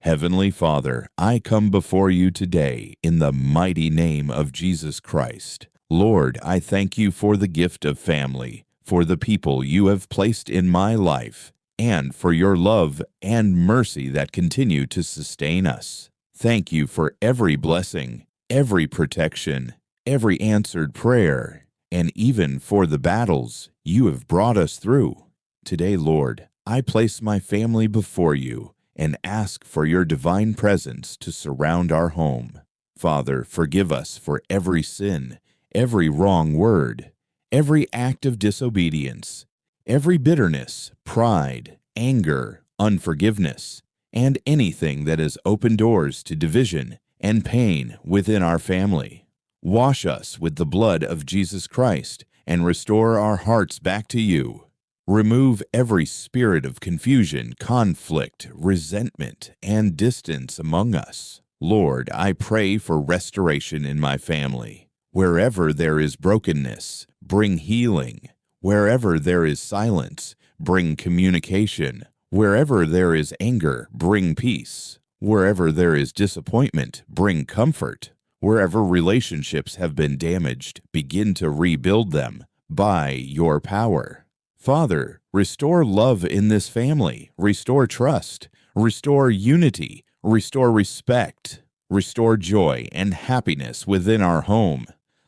Heavenly Father, I come before you today in the mighty name of Jesus Christ. Lord, I thank you for the gift of family, for the people you have placed in my life, and for your love and mercy that continue to sustain us. Thank you for every blessing, every protection, every answered prayer, and even for the battles you have brought us through. Today, Lord, I place my family before you and ask for your divine presence to surround our home. Father, forgive us for every sin, every wrong word, every act of disobedience, every bitterness, pride, anger, unforgiveness, and anything that has opened doors to division and pain within our family. Wash us with the blood of Jesus Christ and restore our hearts back to you. Remove every spirit of confusion, conflict, resentment, and distance among us. Lord, I pray for restoration in my family. Wherever there is brokenness, bring healing. Wherever there is silence, bring communication. Wherever there is anger, bring peace. Wherever there is disappointment, bring comfort. Wherever relationships have been damaged, begin to rebuild them by your power. Father, restore love in this family, restore trust, restore unity, restore respect, restore joy and happiness within our home.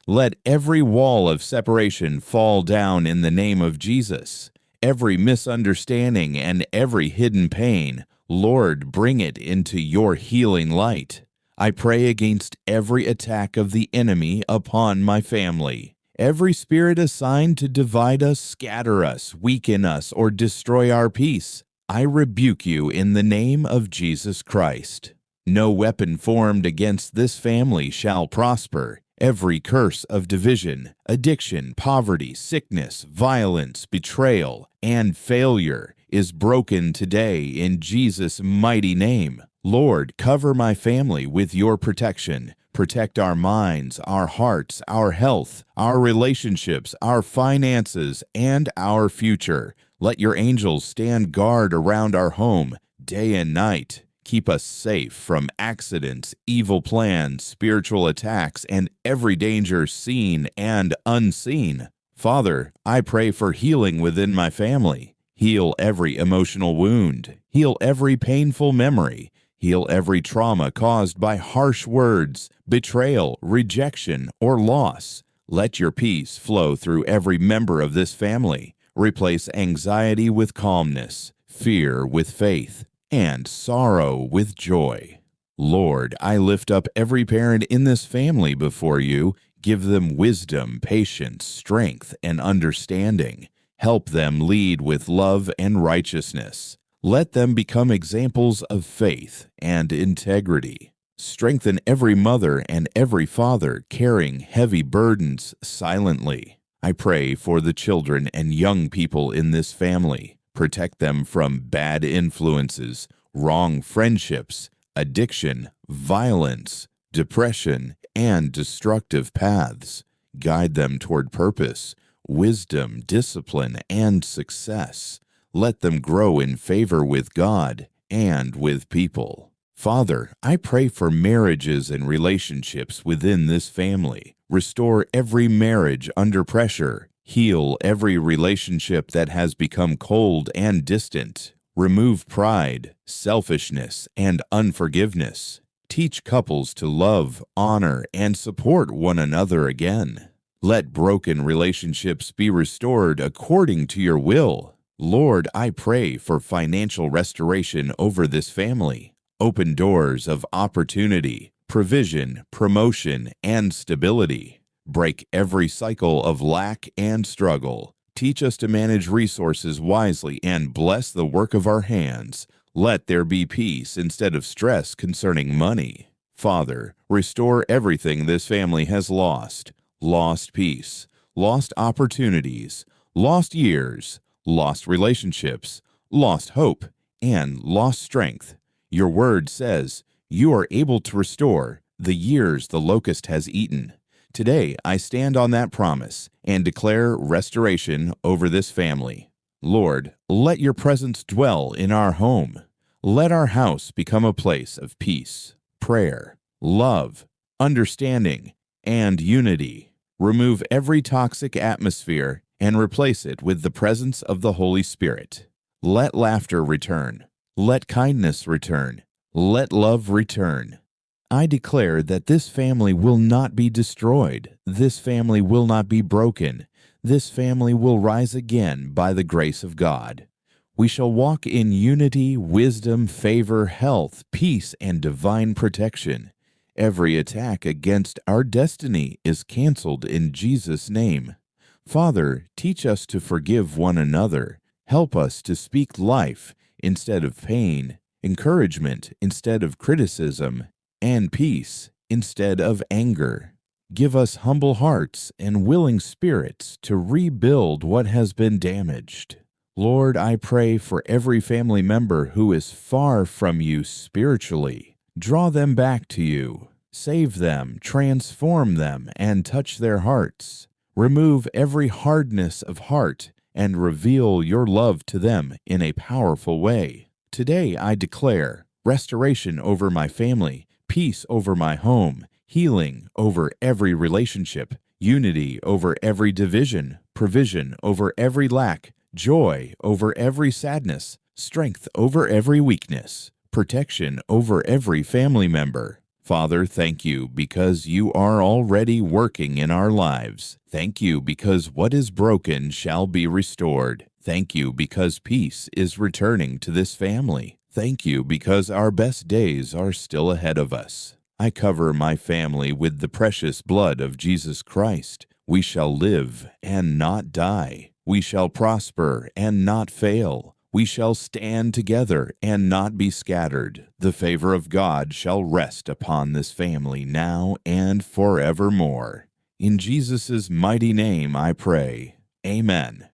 Let every wall of separation fall down in the name of Jesus. Every misunderstanding and every hidden pain, Lord, bring it into your healing light. I pray against every attack of the enemy upon my family. Every spirit assigned to divide us, scatter us, weaken us, or destroy our peace, I rebuke you in the name of Jesus Christ. No weapon formed against this family shall prosper. Every curse of division, addiction, poverty, sickness, violence, betrayal, and failure is broken today in Jesus' mighty name. Lord, cover my family with your protection. Protect our minds, our hearts, our health, our relationships, our finances, and our future. Let your angels stand guard around our home day and night. Keep us safe from accidents, evil plans, spiritual attacks, and every danger seen and unseen. Father, I pray for healing within my family. Heal every emotional wound. Heal every painful memory. Heal every trauma caused by harsh words, betrayal, rejection, or loss. Let your peace flow through every member of this family. Replace anxiety with calmness, fear with faith, and sorrow with joy. Lord, I lift up every parent in this family before you. Give them wisdom, patience, strength, and understanding. Help them lead with love and righteousness. Let them become examples of faith and integrity. Strengthen every mother and every father carrying heavy burdens silently. I pray for the children and young people in this family. Protect them from bad influences, wrong friendships, addiction, violence, depression, and destructive paths. Guide them toward purpose, wisdom, discipline, and success. Let them grow in favor with God and with people. Father, I pray for marriages and relationships within this family. Restore every marriage under pressure. Heal every relationship that has become cold and distant. Remove pride, selfishness, and unforgiveness. Teach couples to love, honor, and support one another again. Let broken relationships be restored according to your will. Lord, I pray for financial restoration over this family. Open doors of opportunity, provision, promotion, and stability. Break every cycle of lack and struggle. Teach us to manage resources wisely and bless the work of our hands. Let there be peace instead of stress concerning money. Father, restore everything this family has lost. Lost peace, lost opportunities, lost years, lost relationships, lost hope, and lost strength. Your word says, you are able to restore the years the locust has eaten. Today, I stand on that promise and declare restoration over this family. Lord, let your presence dwell in our home. Let our house become a place of peace, prayer, love, understanding, and unity. Remove every toxic atmosphere and replace it with the presence of the Holy Spirit. Let laughter return. Let kindness return. Let love return. I declare that this family will not be destroyed. This family will not be broken. This family will rise again by the grace of God. We shall walk in unity, wisdom, favor, health, peace, and divine protection. Every attack against our destiny is canceled in Jesus' name. Father, teach us to forgive one another. Help us to speak life instead of pain, encouragement instead of criticism, and peace instead of anger. Give us humble hearts and willing spirits to rebuild what has been damaged. Lord, I pray for every family member who is far from you spiritually. Draw them back to you. Save them, transform them, and touch their hearts. Remove every hardness of heart and reveal your love to them in a powerful way. Today I declare restoration over my family, peace over my home, healing over every relationship, unity over every division, provision over every lack, joy over every sadness, strength over every weakness, protection over every family member. Father, thank you because you are already working in our lives. Thank you because what is broken shall be restored. Thank you because peace is returning to this family. Thank you because our best days are still ahead of us. I cover my family with the precious blood of Jesus Christ. We shall live and not die. We shall prosper and not fail. We shall stand together and not be scattered. The favor of God shall rest upon this family now and forevermore. In Jesus' mighty name I pray. Amen.